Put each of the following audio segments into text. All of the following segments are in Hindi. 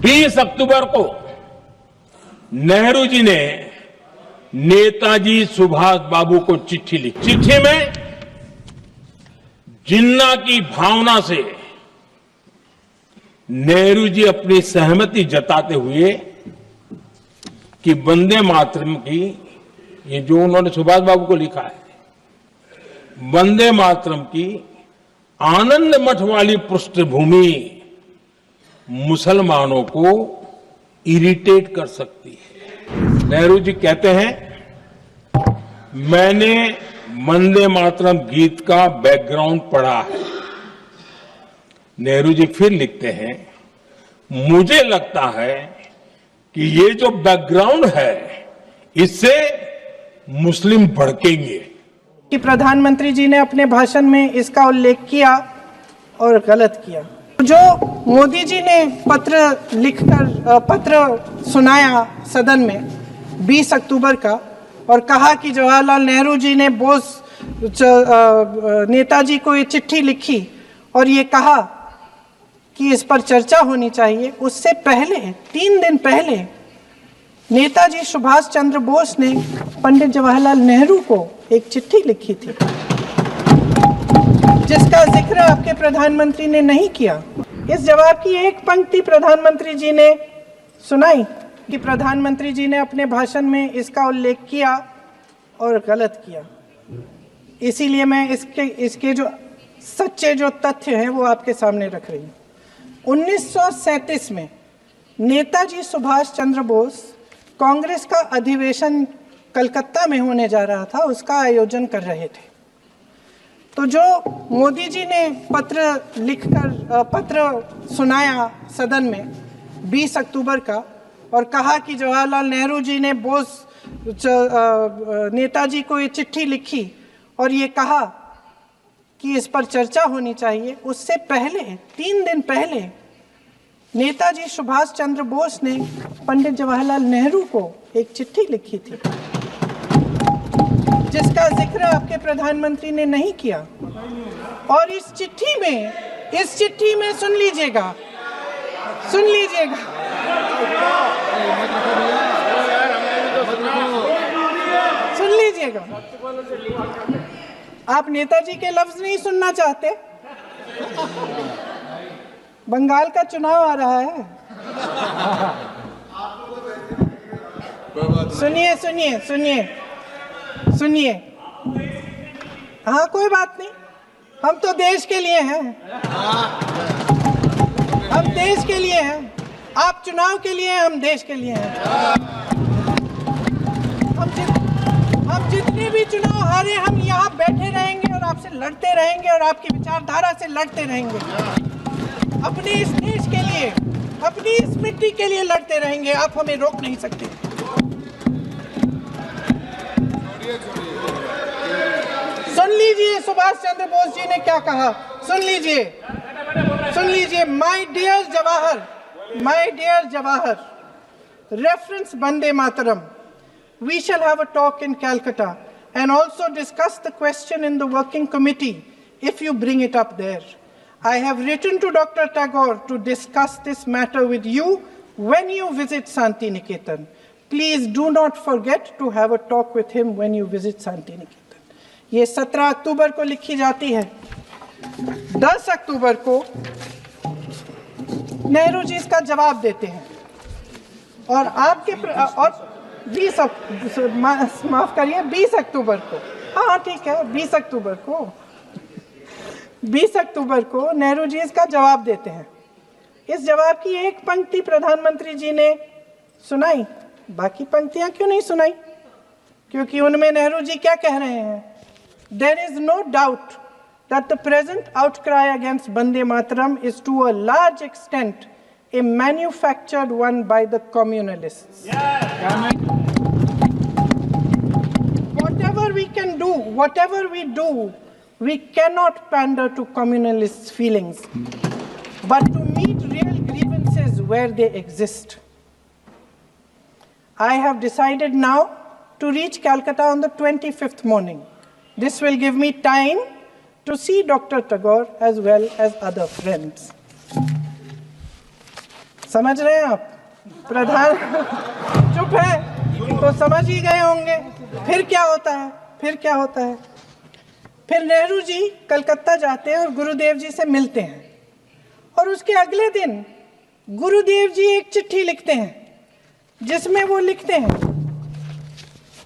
20 अक्टूबर को नेहरू जी ने नेताजी सुभाष बाबू को चिट्ठी लिखी। चिट्ठी में जिन्ना की भावना से नेहरू जी अपनी सहमति जताते हुए कि वंदे मातरम की, ये जो उन्होंने सुभाष बाबू को लिखा है, वंदे मातरम की आनंद मठ वाली पृष्ठभूमि मुसलमानों को इरिटेट कर सकती है। नेहरू जी कहते हैं, मैंने वंदे मातरम गीत का बैकग्राउंड पढ़ा है। नेहरू जी फिर लिखते हैं, मुझे लगता है कि ये जो बैकग्राउंड है इससे मुस्लिम भड़केंगे। कि प्रधानमंत्री जी ने अपने भाषण में इसका उल्लेख किया और गलत किया। जो मोदी जी ने पत्र सुनाया सदन में 20 अक्टूबर का और कहा कि जवाहरलाल नेहरू जी ने बोस नेताजी को ये चिट्ठी लिखी और ये कहा कि इस पर चर्चा होनी चाहिए, उससे पहले 3 दिन पहले नेताजी सुभाष चंद्र बोस ने पंडित जवाहरलाल नेहरू को एक चिट्ठी लिखी थी जिसका जिक्र आपके प्रधानमंत्री ने नहीं किया। इस जवाब की एक पंक्ति प्रधानमंत्री जी ने सुनाई कि प्रधानमंत्री जी ने अपने भाषण में इसका उल्लेख किया और गलत किया। इसीलिए मैं इसके जो सच्चे जो तथ्य हैं वो आपके सामने रख रही हूँ। 1937 में नेताजी सुभाष चंद्र बोस कांग्रेस का अधिवेशन कलकत्ता में होने जा रहा था, उसका आयोजन कर रहे थे। तो जो मोदी जी ने पत्र सुनाया सदन में 20 अक्टूबर का और कहा कि जवाहरलाल नेहरू जी ने बोस नेताजी को ये चिट्ठी लिखी और ये कहा कि इस पर चर्चा होनी चाहिए, उससे पहले 3 दिन पहले नेताजी सुभाष चंद्र बोस ने पंडित जवाहरलाल नेहरू को एक चिट्ठी लिखी थी जिसका जिक्र आपके प्रधानमंत्री ने नहीं किया। और इस चिट्ठी में सुन लीजिएगा, आप नेताजी के लफ्ज नहीं सुनना चाहते? बंगाल का चुनाव आ रहा है, सुनिए। हाँ, कोई बात नहीं, हम तो देश के लिए हैं, हम देश के लिए हैं। आप चुनाव के लिए हैं, हम देश के लिए हैं। हम जितने भी चुनाव हारे, हम यहाँ बैठे रहेंगे और आपसे लड़ते रहेंगे और आपकी विचारधारा से लड़ते रहेंगे। अपने इस देश के लिए, अपनी इस मिट्टी के लिए लड़ते रहेंगे। आप हमें रोक नहीं सकते। सुन लीजिए सुभाष चंद्र बोस जी ने क्या कहा, सुन लीजिए। My dear Jawahar, reference Vande Mataram, we shall have a talk in Calcutta and also discuss the question in the working committee if you bring it up there. I have written to Dr. Tagore to discuss this matter with you when you visit Santi Niketan. Please do not forget to have a talk with him when you visit Santi Niketan. ये 17 अक्टूबर को लिखी जाती है। 10 अक्टूबर को नेहरू जी इसका जवाब देते हैं और और 20 अक्टूबर को, हाँ ठीक है, 20 अक्टूबर को नेहरू जी इसका जवाब देते हैं। इस जवाब की एक पंक्ति प्रधानमंत्री जी ने सुनाई, बाकी पंक्तियां क्यों नहीं सुनाई? क्योंकि उनमें नेहरू जी क्या कह रहे हैं? There is no doubt that the present outcry against Vande Mataram is to a large extent a manufactured one by the communalists. Whatever we do, we cannot pander to communalists' feelings, but to meet real grievances where they exist. I have decided now to reach Calcutta on the 25th morning. This will give me time to see Dr. Tagore as well as other friends. समझ रहे हैं आप? प्रधान चुप है तो समझ ही गए होंगे। फिर क्या होता है? फिर नेहरू जी कलकत्ता जाते हैं और गुरुदेव जी से मिलते हैं, और उसके अगले दिन गुरुदेव जी एक चिट्ठी लिखते हैं जिसमें वो लिखते हैं,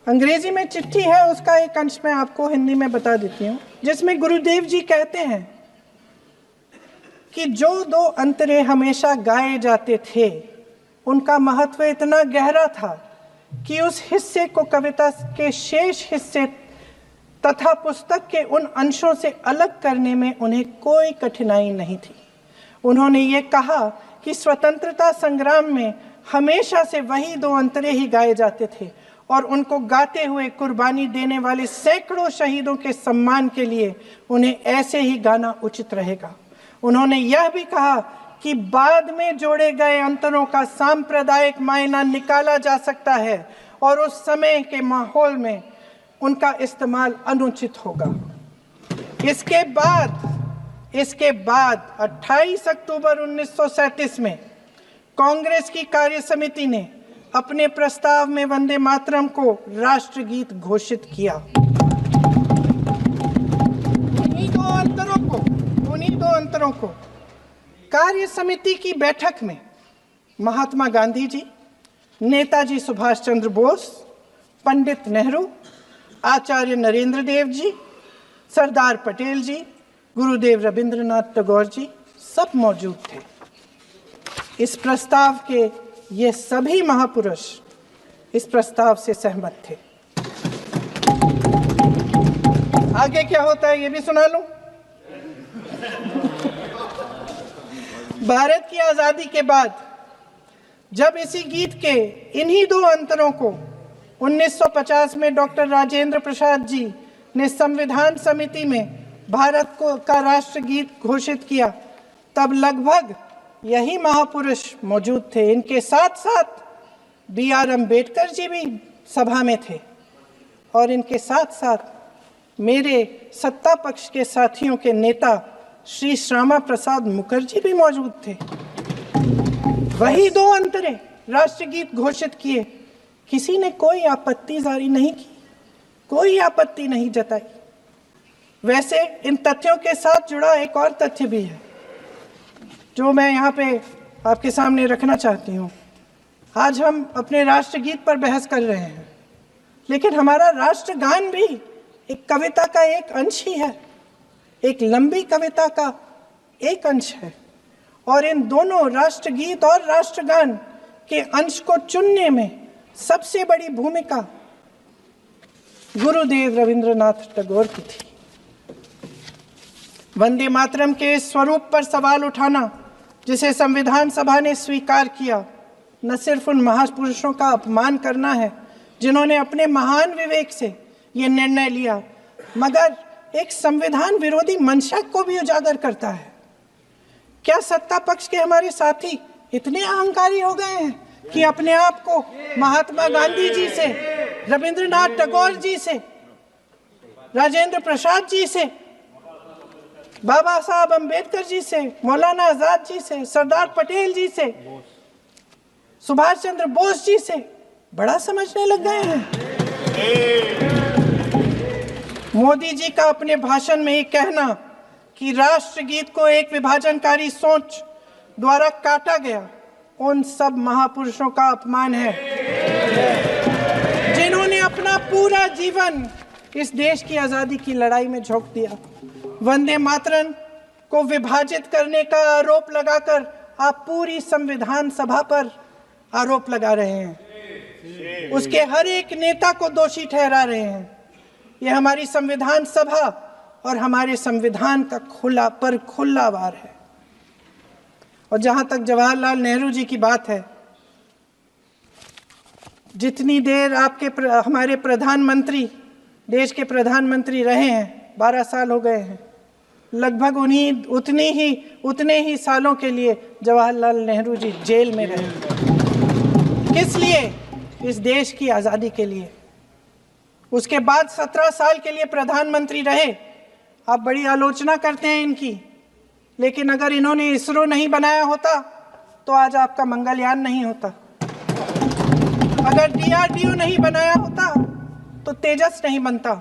अंग्रेजी में चिट्ठी है, उसका एक अंश मैं आपको हिंदी में बता देती हूँ, जिसमें गुरुदेव जी कहते हैं कि जो दो अंतरे हमेशा गाए जाते थे उनका महत्व इतना गहरा था कि उस हिस्से को कविता के शेष हिस्से तथा पुस्तक के उन अंशों से अलग करने में उन्हें कोई कठिनाई नहीं थी। उन्होंने ये कहा कि स्वतंत्रता संग्राम में हमेशा से वही दो अंतरे ही गाए जाते थे और उनको गाते हुए कुर्बानी देने वाले सैकड़ों शहीदों के सम्मान के लिए उन्हें ऐसे ही गाना उचित रहेगा। उन्होंने यह भी कहा कि बाद में जोड़े गए अंतरों का सांप्रदायिक मायना निकाला जा सकता है और उस समय के माहौल में उनका इस्तेमाल अनुचित होगा। इसके बाद 28 अक्टूबर 1937 में कांग्रेस की कार्य समिति ने अपने प्रस्ताव में वंदे मातरम को राष्ट्रगीत घोषित किया। उन्हीं दो अंतरों को कार्य समिति की बैठक में महात्मा गांधी जी, नेताजी सुभाष चंद्र बोस, पंडित नेहरू, आचार्य नरेंद्र देव जी, सरदार पटेल जी, गुरुदेव रविंद्रनाथ टैगोर जी सब मौजूद थे। इस प्रस्ताव के ये सभी महापुरुष इस प्रस्ताव से सहमत थे। आगे क्या होता है ये भी सुना लूं। भारत की आजादी के बाद जब इसी गीत के इन्हीं दो अंतरों को 1950 में डॉक्टर राजेंद्र प्रसाद जी ने संविधान समिति में भारत का राष्ट्रगीत घोषित किया, तब लगभग यही महापुरुष मौजूद थे। इनके साथ साथ BR अम्बेडकर जी भी सभा में थे और इनके साथ साथ मेरे सत्ता पक्ष के साथियों के नेता श्री श्यामा प्रसाद मुखर्जी भी मौजूद थे। वही दो अंतरे राष्ट्रगीत घोषित किए, किसी ने कोई आपत्ति जारी नहीं की, कोई आपत्ति नहीं जताई। वैसे इन तथ्यों के साथ जुड़ा एक और तथ्य भी है जो मैं यहाँ पे आपके सामने रखना चाहती हूँ। आज हम अपने राष्ट्रगीत पर बहस कर रहे हैं, लेकिन हमारा राष्ट्रगान भी एक कविता का एक अंश ही है, एक लंबी कविता का एक अंश है। और इन दोनों राष्ट्रगीत और राष्ट्रगान के अंश को चुनने में सबसे बड़ी भूमिका गुरुदेव रविंद्रनाथ टैगोर की थी। वंदे मातरम के स्वरूप पर सवाल उठाना, जिसे संविधान सभा ने स्वीकार किया, न सिर्फ उन महापुरुषों का अपमान करना है जिन्होंने अपने महान विवेक से ये निर्णय लिया, मगर एक संविधान विरोधी मंशा को भी उजागर करता है। क्या सत्ता पक्ष के हमारे साथी इतने अहंकारी हो गए हैं कि अपने आप को महात्मा गांधी जी से, रविंद्रनाथ टैगोर जी से, राजेंद्र प्रसाद जी से, बाबा साहब अम्बेडकर जी से, मौलाना आजाद जी से, सरदार पटेल जी से, सुभाष चंद्र बोस जी से बड़ा समझने लग गए हैं? मोदी जी का अपने भाषण में ही कहना कि राष्ट्रगीत को एक विभाजनकारी सोच द्वारा काटा गया, उन सब महापुरुषों का अपमान है जिन्होंने अपना पूरा जीवन इस देश की आजादी की लड़ाई में झोंक दिया। वंदे मातरम को विभाजित करने का आरोप लगाकर आप पूरी संविधान सभा पर आरोप लगा रहे हैं, उसके हर एक नेता को दोषी ठहरा रहे हैं। यह हमारी संविधान सभा और हमारे संविधान का खुला वार है। और जहां तक जवाहरलाल नेहरू जी की बात है, जितनी देर हमारे प्रधानमंत्री देश के प्रधानमंत्री रहे हैं, 12 साल हो गए हैं, लगभग उतने ही सालों के लिए जवाहरलाल नेहरू जी जेल में रहे। किस लिए? इस देश की आज़ादी के लिए। उसके बाद 17 साल के लिए प्रधानमंत्री रहे। आप बड़ी आलोचना करते हैं इनकी, लेकिन अगर इन्होंने इसरो नहीं बनाया होता तो आज आपका मंगलयान नहीं होता। अगर DRDO नहीं बनाया होता तो तेजस नहीं बनता।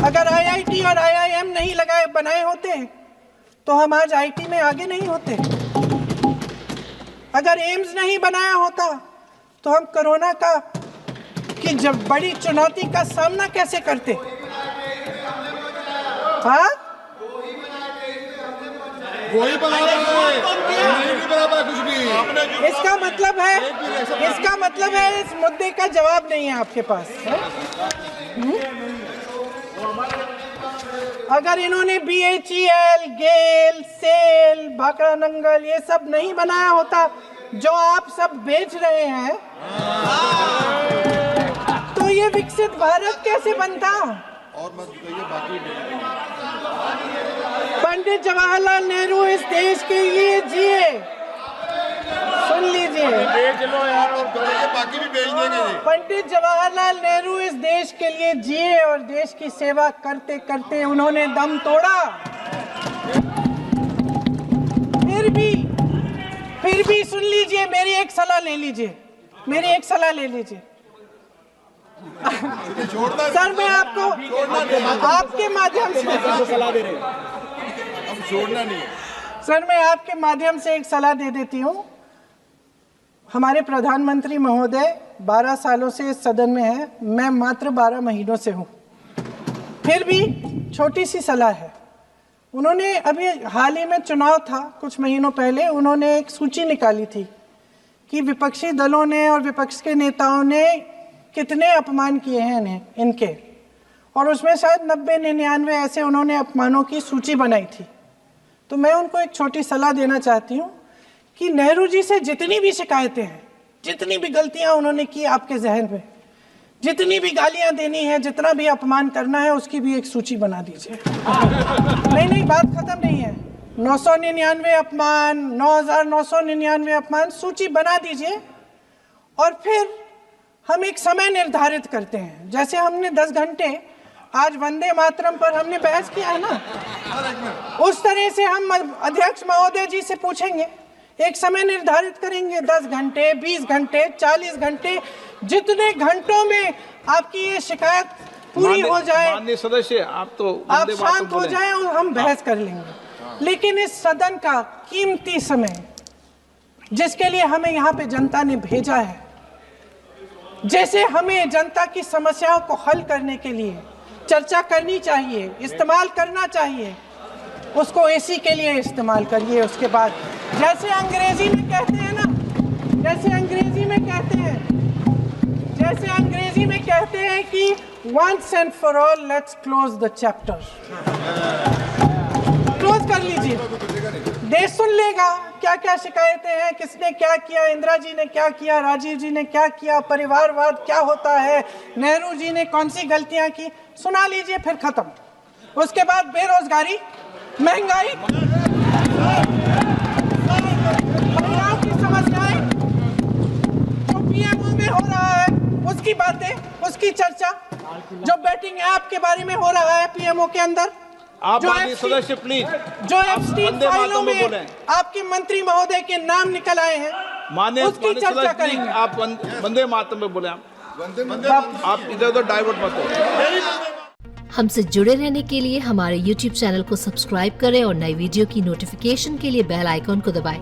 अगर IIT और IIM नहीं बनाए होते तो हम आज IT में आगे नहीं होते। अगर एम्स नहीं बनाया होता तो हम कोरोना की जब बड़ी चुनौती का सामना कैसे करते? हाँ, वही बना कुछ भी। इसका मतलब है इस मुद्दे का जवाब नहीं है आपके पास। अगर इन्होंने BHEL, गेल, सेल, भाखड़ा नंगल ये सब नहीं बनाया होता जो आप सब बेच रहे हैं, तो ये विकसित भारत कैसे बनता? और मत बताइए बाकी। पंडित जवाहरलाल नेहरू इस देश के लिए जिए। सुन लीजिए, बेच लो यार, और बाकी भी बेच देंगे। पंडित जवाहरलाल नेहरू इस देश के लिए जिए और देश की सेवा करते करते उन्होंने दम तोड़ा। फिर भी सुन लीजिए, मेरी एक सलाह ले लीजिए। सर, मैं आपके माध्यम से सलाह दे रहे हैं, हम छोड़ना नहीं। सर, मैं आपके माध्यम से एक सलाह दे देती हूँ। हमारे प्रधानमंत्री महोदय 12 सालों से इस सदन में हैं, मैं मात्र 12 महीनों से हूँ। फिर भी छोटी सी सलाह है। उन्होंने अभी हाल ही में चुनाव था, कुछ महीनों पहले उन्होंने एक सूची निकाली थी कि विपक्षी दलों ने और विपक्ष के नेताओं ने कितने अपमान किए हैं इनके, और उसमें शायद 90-99 ऐसे उन्होंने अपमानों की सूची बनाई थी। तो मैं उनको एक छोटी सलाह देना चाहती हूँ कि नेहरू जी से जितनी भी शिकायतें हैं, जितनी भी गलतियां उन्होंने की आपके जहन में, जितनी भी गालियां देनी है, जितना भी अपमान करना है, उसकी भी एक सूची बना दीजिए। नहीं, बात खत्म नहीं है। 999 अपमान, 9,999 अपमान, सूची बना दीजिए और फिर हम एक समय निर्धारित करते हैं। जैसे हमने 10 घंटे आज वंदे मातरम पर हमने बहस किया है ना, उस तरह से हम अध्यक्ष महोदय जी से पूछेंगे, एक समय निर्धारित करेंगे, 10 घंटे, 20 घंटे, 40 घंटे, जितने घंटों में आपकी ये शिकायत पूरी हो जाए, माननीय सदस्य आप शांत हो जाए और हम बहस कर लेंगे। लेकिन इस सदन का कीमती समय, जिसके लिए हमें यहाँ पे जनता ने भेजा है, जैसे हमें जनता की समस्याओं को हल करने के लिए चर्चा करनी चाहिए, इस्तेमाल करना चाहिए, उसको इसी के लिए इस्तेमाल करिए। उसके बाद जैसे अंग्रेजी में कहते हैं ना, जैसे अंग्रेजी में कहते हैं कि once and for all let's close the chapter। Close कर लीजिए, देश सुन लेगा क्या क्या शिकायतें हैं, किसने क्या किया, इंदिरा जी ने क्या किया, राजीव जी ने क्या किया, परिवारवाद क्या होता है, नेहरू जी ने कौन सी गलतियां की, सुना लीजिए, फिर खत्म। उसके बाद बेरोजगारी, महंगाई, महिलाओं की समस्याएं, जो पीएमओ में हो रहा है उसकी बातें, उसकी चर्चा, जो बैटिंग ऐप के बारे में हो रहा है पीएमओ के अंदर, आप सदस्य प्लीज, जो एप्स्टीन फाइलों में आपके मंत्री महोदय के नाम निकल आए हैं, उसकी चर्चा करेंगे। आप वंदे मातरम में बोले, आप इधर उधर डाइवर्ट मत हो। हमसे जुड़े रहने के लिए हमारे YouTube चैनल को सब्सक्राइब करें और नई वीडियो की नोटिफिकेशन के लिए बेल आइकॉन को दबाएं।